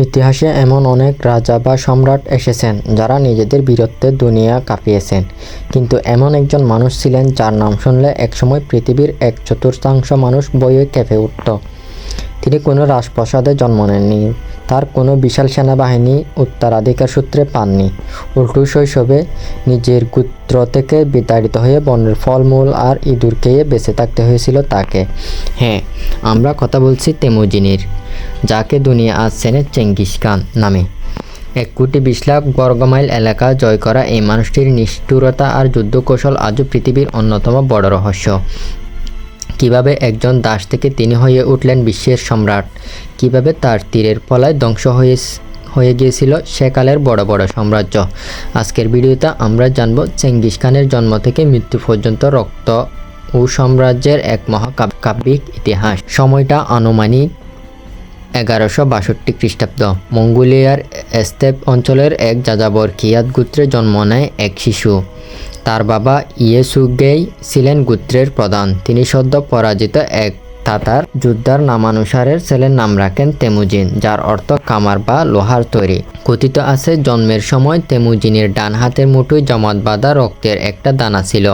ইতিহাসে এমন অনেক রাজা বা সম্রাট এসেছেন যারা নিজেদের বীরত্বে দুনিয়া কাঁপিয়েছেন, কিন্তু এমন একজন মানুষ ছিলেন যার নাম শুনলে একসময় পৃথিবীর 1/4 মানুষ ভয়ে কেঁপে উঠত। তিনি কোনো রাজপ্রাসাদে জন্ম নেননি, তার কোনো বিশাল সেনাবাহিনী উত্তরাধিকার সূত্রে পাননি। উল্টো শৈশবে নিজের গোত্র থেকে বিতাড়িত হয়ে বনের ফলমূল আর ইঁদুর খেয়ে বেঁচে থাকতে হয়েছিল তাকে। হ্যাঁ, আমরা কথা বলছি তেমুজিনের, যাকে দুনিয়া আজ চেনে চেঙ্গিস খান নামে। 1,20,00,000 বর্গমাইল এলাকা জয় করা এই মানুষটির নিষ্ঠুরতা আর যুদ্ধকৌশল আজও পৃথিবীর অন্যতম বড় রহস্য। কিভাবে একজন দাস থেকে তিনি হয়ে উঠলেন বিশ্বের সম্রাট, কিভাবে তার তীরের ফলায় ধ্বংস হয়ে গিয়েছিল সেকালের বড় বড় সাম্রাজ্য। আজকের ভিডিওতে আমরা জানব চেঙ্গিস খানের জন্ম থেকে মৃত্যু পর্যন্ত রক্ত ও সাম্রাজ্যের এক মহাকাব্যিক ইতিহাস। সময়টা আনুমানিক 1162 খ্রিস্টাব্দ। মঙ্গোলিয়ার স্টেপ অঞ্চলের এক যাযাবর কিয়াত গোত্রে জন্ম নেয় এক শিশু। তার বাবা ইয়েসুগেই ছিলেন গোত্রের প্রধান। তিনি সদ্য পরাজিত এক তাতার যোদ্ধার নামানুসারে ছেলের নাম রাখেন তেমুজিন, যার অর্থ কামার বা লোহার তৈরি। কথিত আছে জন্মের সময় তেমুজিনের ডান হাতের মুঠোয় জমাট বাঁধা রক্তের একটা দানা ছিল।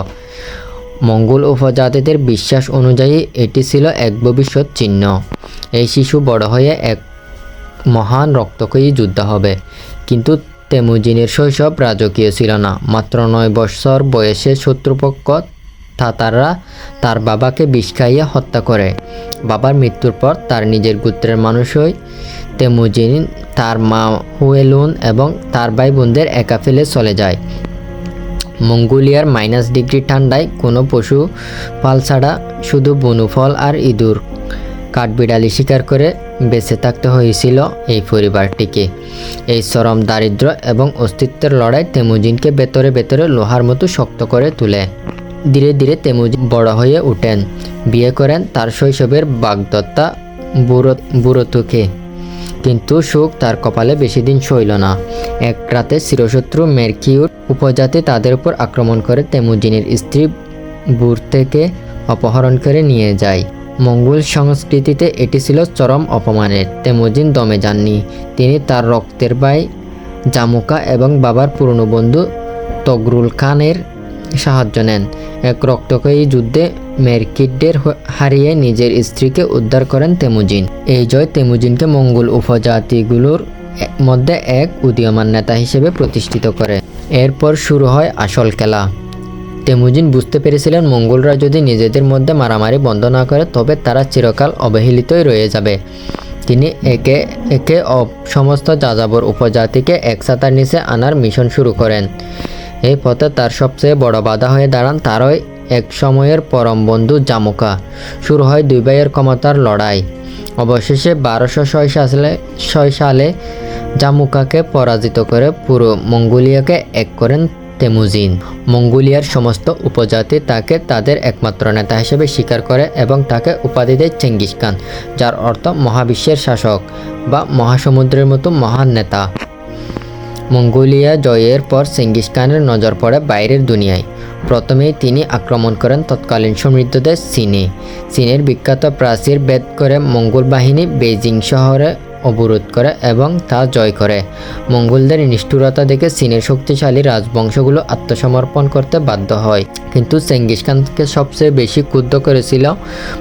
মঙ্গোল উপজাতিদের বিশ্বাস অনুযায়ী এটি ছিল এক ভবিষ্যৎ চিহ্ন। এই শিশু বড় হয়ে এক মহান রক্তক্ষয়ী যোদ্ধা হবে। কিন্তু তেমুজিনের শৈশব রাজকীয় ছিল না। মাত্র 9 বছর বয়সে শত্রুপক্ষ তাতাররা তার বাবাকে বিষ খাইয়ে হত্যা করে। বাবার মৃত্যুর পর তার নিজের গোত্রের মানুষই তেমুজিন তার মা হুয়েলুন এবং তার ভাই বোনদের একা ফেলে চলে যায়। মঙ্গোলিয়ার -ডিগ্রি ঠান্ডায় কোনো পশু পাল ছাড়া শুধু বনফল আর ইঁদুর কাঠবিড়ালি শিকার করে বেঁচে থাকতে হয়েছিল এই পরিবারটিকে। এই চরম দারিদ্র এবং অস্তিত্বের লড়াই তেমুজিনকে ভেতরে ভেতরে লোহার মতো শক্ত করে তোলে। ধীরে ধীরে তেমুজিন বড় হয়ে ওঠেন, বিয়ে করেন তার শৈশবের বাগদত্তা বুড়োতুকে। কিন্তু সুখ তার কপালে বেশি দিন সইল না। এক রাতে চিরশত্রু মেরকিউর উপজাতি তাদের উপর আক্রমণ করে তেমুজিনের স্ত্রী বুর থেকে অপহরণ করে নিয়ে যায়। মঙ্গোল সংস্কৃতিতে এটি ছিল চরম অপমানের। তেমুজিন দমে যাননি। তিনি তার রক্তের ভাই জামুকা এবং বাবার পুরনো বন্ধু তগরুল খানের সাহায্য নেন। এক রক্তক্ষয়ী যুদ্ধে মেরকিডদের হারিয়ে নিজের স্ত্রীকে উদ্ধার করেন তেমুজিন। এই জয় তেমুজিনকে মঙ্গোল উপজাতিগুলোর মধ্যে এক উদীয়মান নেতা হিসেবে প্রতিষ্ঠিত করে। এরপর শুরু হয় আসল খেলা। তেমুজিন বুঝতে পেরেছিলেন মঙ্গোলরা যদি নিজেদের মধ্যে মারামারি বন্ধ না করে তবে তারা চিরকাল অবহেলিতই রয়ে যাবে। তিনি একে একে সমস্ত যাযাবর উপজাতিকে এক ছাতার নিচে আনার মিশন শুরু করেন। এই পথে তার সবচেয়ে বড় বাধা হয়ে দাঁড়ান তারই এক সময়ের পরম বন্ধু জামুকা। শুরু হয় দুই ভাইয়ের ক্ষমতার লড়াই। অবশেষে 1206 সালে জামুকাকে পরাজিত করে পুরো মঙ্গোলিয়াকে এক করেন তেমুজিন। মঙ্গোলিয়ার সমস্ত উপজাতি তাকে তাদের একমাত্র নেতা হিসেবে স্বীকার করে এবং তাকে উপাধি দেয় চেঙ্গিস খান, যার অর্থ মহাবিশ্বের শাসক বা মহাসমুদ্রের মতো মহান নেতা। মঙ্গোলিয়া জয়ের পর চেঙ্গিস খানের নজর পড়ে বাইরের দুনিয়ায়। প্রথমেই তিনি আক্রমণ করেন তৎকালীন সমৃদ্ধ দেশ চীনে। চীনের বিখ্যাত প্রাচীর ভেদ করে মঙ্গোল বাহিনী বেইজিং শহরে অবরোধ করে এবং তা জয় করে। মঙ্গোলদের নিষ্ঠুরতা দেখে চীনের শক্তিশালী রাজবংশগুলো আত্মসমর্পণ করতে বাধ্য হয়। কিন্তু চেঙ্গিস খানকে সবচেয়ে বেশি ক্ষুব্ধ করেছিল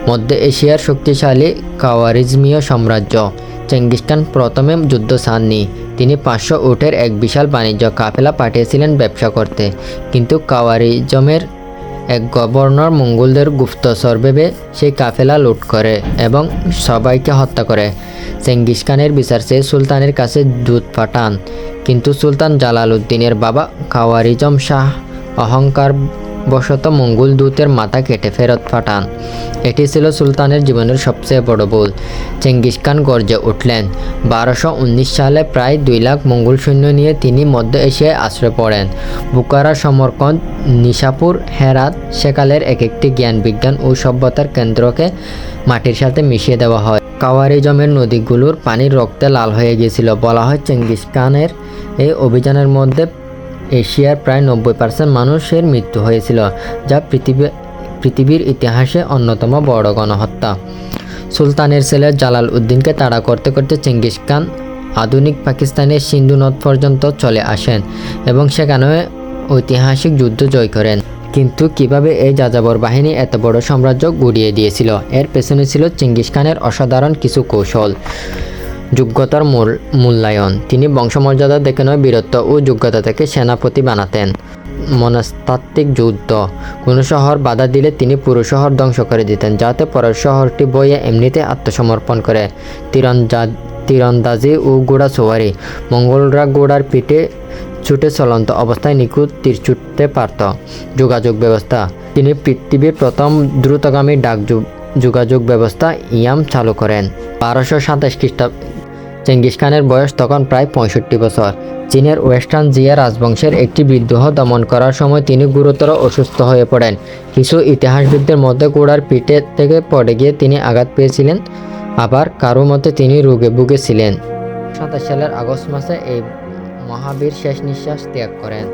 মধ্য এশিয়ার শক্তিশালী খাওয়ারিজমীয় সাম্রাজ্য। চেঙ্গিস খান প্রথমে যুদ্ধ চাননি। তিনি 500 উটের এক বিশাল বাণিজ্য কাফেলা পাঠিয়েছিলেন ব্যবসা করতে। কিন্তু খাওয়ারিজমের এক গভর্নর মঙ্গোলদের গুপ্তচর ভেবে সেই কাফেলা লুট করে এবং সবাইকে হত্যা করে। চেঙ্গিস খানের বিচার চেয়ে সুলতানের কাছে দূত পাঠান, কিন্তু সুলতান জালালউদ্দিনের বাবা খাওয়ারিজম শাহ অহংকার বশত মঙ্গোল দূতের মাথা কেটে ফেরত পাঠান। এটি ছিল সুলতানের জীবনের সবচেয়ে বড় ভুল। চেঙ্গিস খান গর্জে উঠলেন। 1219 সালে প্রায় 2 লাখ মঙ্গোল সৈন্য নিয়ে তিনি মধ্য এশিয়ায় আশ্রয় পড়েন। বুখারা, সমরকন্দ, নিশাপুর, হেরাত সেকালের এক একটি জ্ঞান বিজ্ঞান ও সভ্যতার কেন্দ্রকে মাটির সাথে মিশিয়ে দেওয়া হয়। খাওয়ারিজমের নদীগুলোর পানির রক্তে লাল হয়ে গিয়েছিল। বলা হয় চেঙ্গিস খানের এই অভিযানের মধ্যে এশিয়ার প্রায় 90% মানুষের মৃত্যু হয়েছিল, যা পৃথিবীর ইতিহাসে অন্যতম বড় গণহত্যা। সুলতানের ছেলে জালালউদ্দিনকে তাড়া করতে করতে চেঙ্গিস খান আধুনিক পাকিস্তানের সিন্ধু নদ পর্যন্ত চলে আসেন এবং সেখানে ঐতিহাসিক যুদ্ধ জয় করেন। কিন্তু কিভাবে এই যাযাবর বাহিনী এত বড় সাম্রাজ্য গুড়িয়ে দিয়েছিল, এর পেছনে ছিল চেঙ্গিস খানের অসাধারণ কিছু কৌশল। যোগ্যতার মূল্যায়ন। তিনি বংশমর্যাদা দেখে নয়, বীরত্ব ও যোগ্যতা থেকে সেনাপতি বানাতেন। মনস্তাত্ত্বিক যুদ্ধ। কোনো শহর বাধা দিলে তিনি পুরো শহর ধ্বংস করে দিতেন, যাতে পরের শহরটি বইয়ে এমনিতে আত্মসমর্পণ করে। তীরন্দাজি ও ঘোড়া সওয়ারি। মঙ্গলরা ঘোড়ার পিঠে ছুটে চলন্ত অবস্থায় নিখুঁত তীর ছুটতে পারত। যোগাযোগ ব্যবস্থা। তিনি পৃথিবীর প্রথম দ্রুতগামী ডাক যোগাযোগ ব্যবস্থা ইয়াম চালু করেন। 1227 খ্রিস্টাব্দে চেঙ্গিস খানের বয়স তখন প্রায় 65 বছর। চীনের ওয়েস্টার্ন জিয়া রাজবংশের একটি বিদ্রোহ দমন করার সময় তিনি গুরুতর অসুস্থ হয়ে পড়েন। কিছু ইতিহাসবিদদের মধ্যে ঘোড়ার পিঠে থেকে পড়ে গিয়ে তিনি আঘাত পেয়েছিলেন, আবার কারো মতে তিনি রোগে ভুগেছিলেন। 27 সালের আগস্ট মাসে এই মহাবীর শেষ নিঃশ্বাস ত্যাগ করেন।